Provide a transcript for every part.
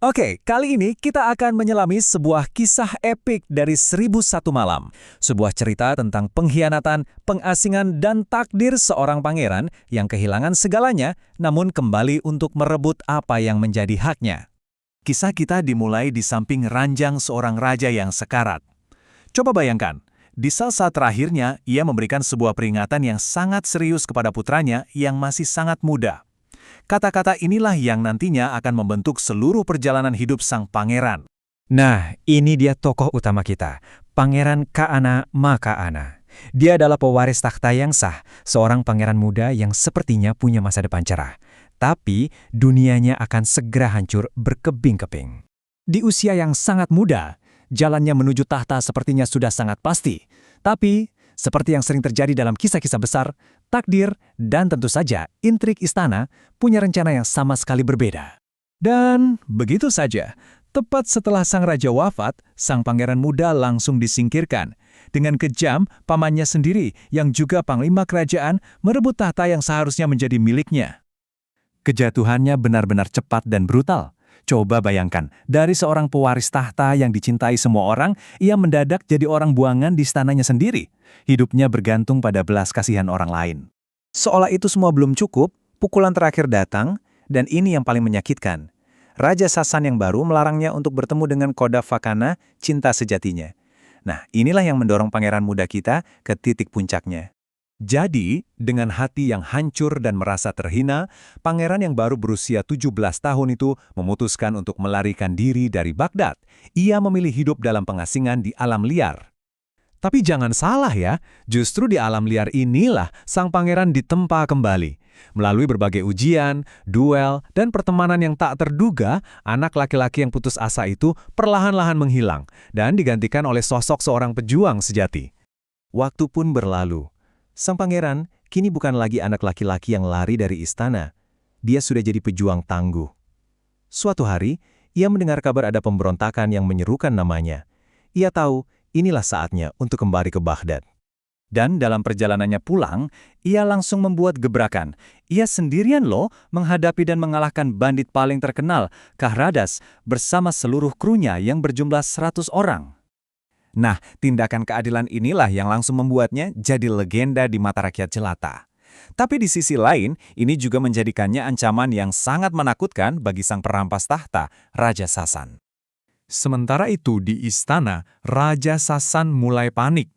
Oke, kali ini kita akan menyelami sebuah kisah epik dari 1001 Malam. Sebuah cerita tentang pengkhianatan, pengasingan, dan takdir seorang pangeran yang kehilangan segalanya, namun kembali untuk merebut apa yang menjadi haknya. Kisah kita dimulai di samping ranjang seorang raja yang sekarat. Coba bayangkan, di saat terakhirnya ia memberikan sebuah peringatan yang sangat serius kepada putranya yang masih sangat muda. Kata-kata inilah yang nantinya akan membentuk seluruh perjalanan hidup sang pangeran. Nah, ini dia tokoh utama kita, Pangeran Kaana Makaana. Dia adalah pewaris takhta yang sah, seorang pangeran muda yang sepertinya punya masa depan cerah. Tapi, dunianya akan segera hancur berkeping-keping. Di usia yang sangat muda, jalannya menuju tahta sepertinya sudah sangat pasti. Tapi, seperti yang sering terjadi dalam kisah-kisah besar, takdir, dan tentu saja intrik istana punya rencana yang sama sekali berbeda. Dan begitu saja, tepat setelah sang raja wafat, sang pangeran muda langsung disingkirkan. Dengan kejam, pamannya sendiri yang juga panglima kerajaan merebut tahta yang seharusnya menjadi miliknya. Kejatuhannya benar-benar cepat dan brutal. Coba bayangkan, dari seorang pewaris tahta yang dicintai semua orang, ia mendadak jadi orang buangan di istananya sendiri. Hidupnya bergantung pada belas kasihan orang lain. Seolah itu semua belum cukup, pukulan terakhir datang, dan ini yang paling menyakitkan. Raja Sasan yang baru melarangnya untuk bertemu dengan Kodafakana, cinta sejatinya. Nah, inilah yang mendorong pangeran muda kita ke titik puncaknya. Jadi, dengan hati yang hancur dan merasa terhina, pangeran yang baru berusia 17 tahun itu memutuskan untuk melarikan diri dari Baghdad. Ia memilih hidup dalam pengasingan di alam liar. Tapi jangan salah ya, justru di alam liar inilah sang pangeran ditempa kembali. Melalui berbagai ujian, duel, dan pertemanan yang tak terduga, anak laki-laki yang putus asa itu perlahan-lahan menghilang dan digantikan oleh sosok seorang pejuang sejati. Waktu pun berlalu. Sang pangeran kini bukan lagi anak laki-laki yang lari dari istana. Dia sudah jadi pejuang tangguh. Suatu hari, ia mendengar kabar ada pemberontakan yang menyerukan namanya. Ia tahu inilah saatnya untuk kembali ke Baghdad. Dan dalam perjalanannya pulang, ia langsung membuat gebrakan. Ia sendirian loh menghadapi dan mengalahkan bandit paling terkenal, Kahradas, bersama seluruh krunya yang berjumlah 100 orang. Nah, tindakan keadilan inilah yang langsung membuatnya jadi legenda di mata rakyat jelata. Tapi di sisi lain, ini juga menjadikannya ancaman yang sangat menakutkan bagi sang perampas tahta, Raja Sasan. Sementara itu di istana, Raja Sasan mulai panik.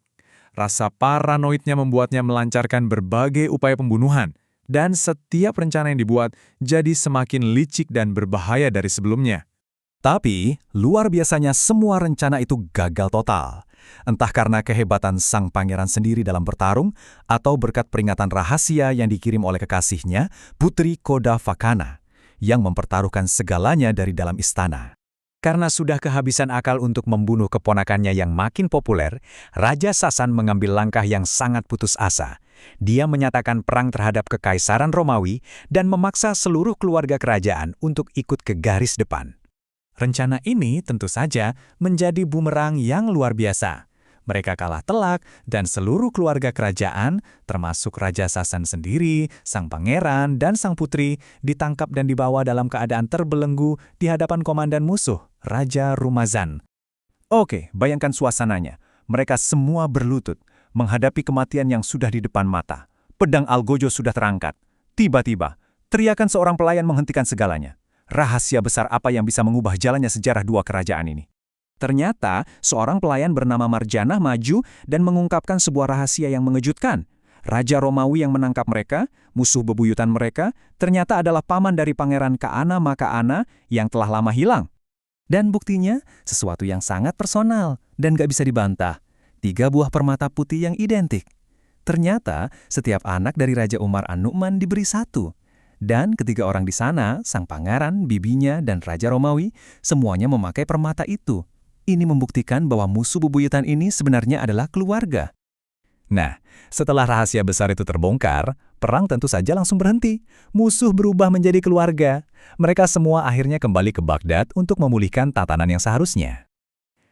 Rasa paranoidnya membuatnya melancarkan berbagai upaya pembunuhan, dan setiap rencana yang dibuat jadi semakin licik dan berbahaya dari sebelumnya. Tapi, luar biasanya semua rencana itu gagal total. Entah karena kehebatan sang pangeran sendiri dalam bertarung, atau berkat peringatan rahasia yang dikirim oleh kekasihnya, Putri Kodafakana, yang mempertaruhkan segalanya dari dalam istana. Karena sudah kehabisan akal untuk membunuh keponakannya yang makin populer, Raja Sasan mengambil langkah yang sangat putus asa. Dia menyatakan perang terhadap Kekaisaran Romawi dan memaksa seluruh keluarga kerajaan untuk ikut ke garis depan. Rencana ini tentu saja menjadi bumerang yang luar biasa. Mereka kalah telak dan seluruh keluarga kerajaan, termasuk Raja Sasan sendiri, sang pangeran, dan sang putri, ditangkap dan dibawa dalam keadaan terbelenggu di hadapan komandan musuh, Raja Rumazan. Oke, bayangkan suasananya. Mereka semua berlutut, menghadapi kematian yang sudah di depan mata. Pedang Algojo sudah terangkat. Tiba-tiba, teriakan seorang pelayan menghentikan segalanya. Rahasia besar apa yang bisa mengubah jalannya sejarah dua kerajaan ini? Ternyata, seorang pelayan bernama Marjanah maju dan mengungkapkan sebuah rahasia yang mengejutkan. Raja Romawi yang menangkap mereka, musuh bebuyutan mereka, ternyata adalah paman dari Pangeran Kaana Makaana yang telah lama hilang. Dan buktinya, sesuatu yang sangat personal dan gak bisa dibantah. 3 buah permata putih yang identik. Ternyata, setiap anak dari Raja Umar An-Nu'man diberi 1. Dan ketiga orang di sana, sang pangeran, bibinya, dan Raja Romawi, semuanya memakai permata itu. Ini membuktikan bahwa musuh bebuyutan ini sebenarnya adalah keluarga. Nah, setelah rahasia besar itu terbongkar, perang tentu saja langsung berhenti. Musuh berubah menjadi keluarga. Mereka semua akhirnya kembali ke Baghdad untuk memulihkan tatanan yang seharusnya.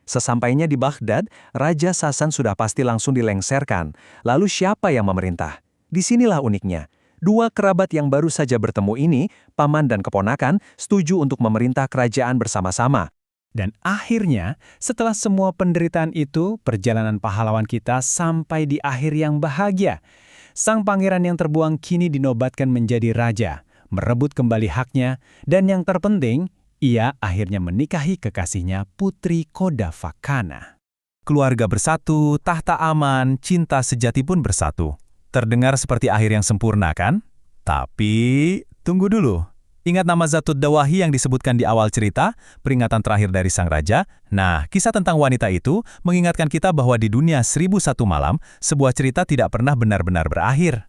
Sesampainya di Baghdad, Raja Sasan sudah pasti langsung dilengserkan. Lalu siapa yang memerintah? Disinilah uniknya. Dua kerabat yang baru saja bertemu ini, paman dan keponakan, setuju untuk memerintah kerajaan bersama-sama. Dan akhirnya, setelah semua penderitaan itu, perjalanan pahlawan kita sampai di akhir yang bahagia. Sang pangeran yang terbuang kini dinobatkan menjadi raja, merebut kembali haknya, dan yang terpenting, ia akhirnya menikahi kekasihnya Putri Kodavakana. Keluarga bersatu, tahta aman, cinta sejati pun bersatu. Terdengar seperti akhir yang sempurna, kan? Tapi, tunggu dulu. Ingat nama Zatut Dawahi yang disebutkan di awal cerita, peringatan terakhir dari sang raja? Nah, kisah tentang wanita itu mengingatkan kita bahwa di dunia 1001 malam, sebuah cerita tidak pernah benar-benar berakhir.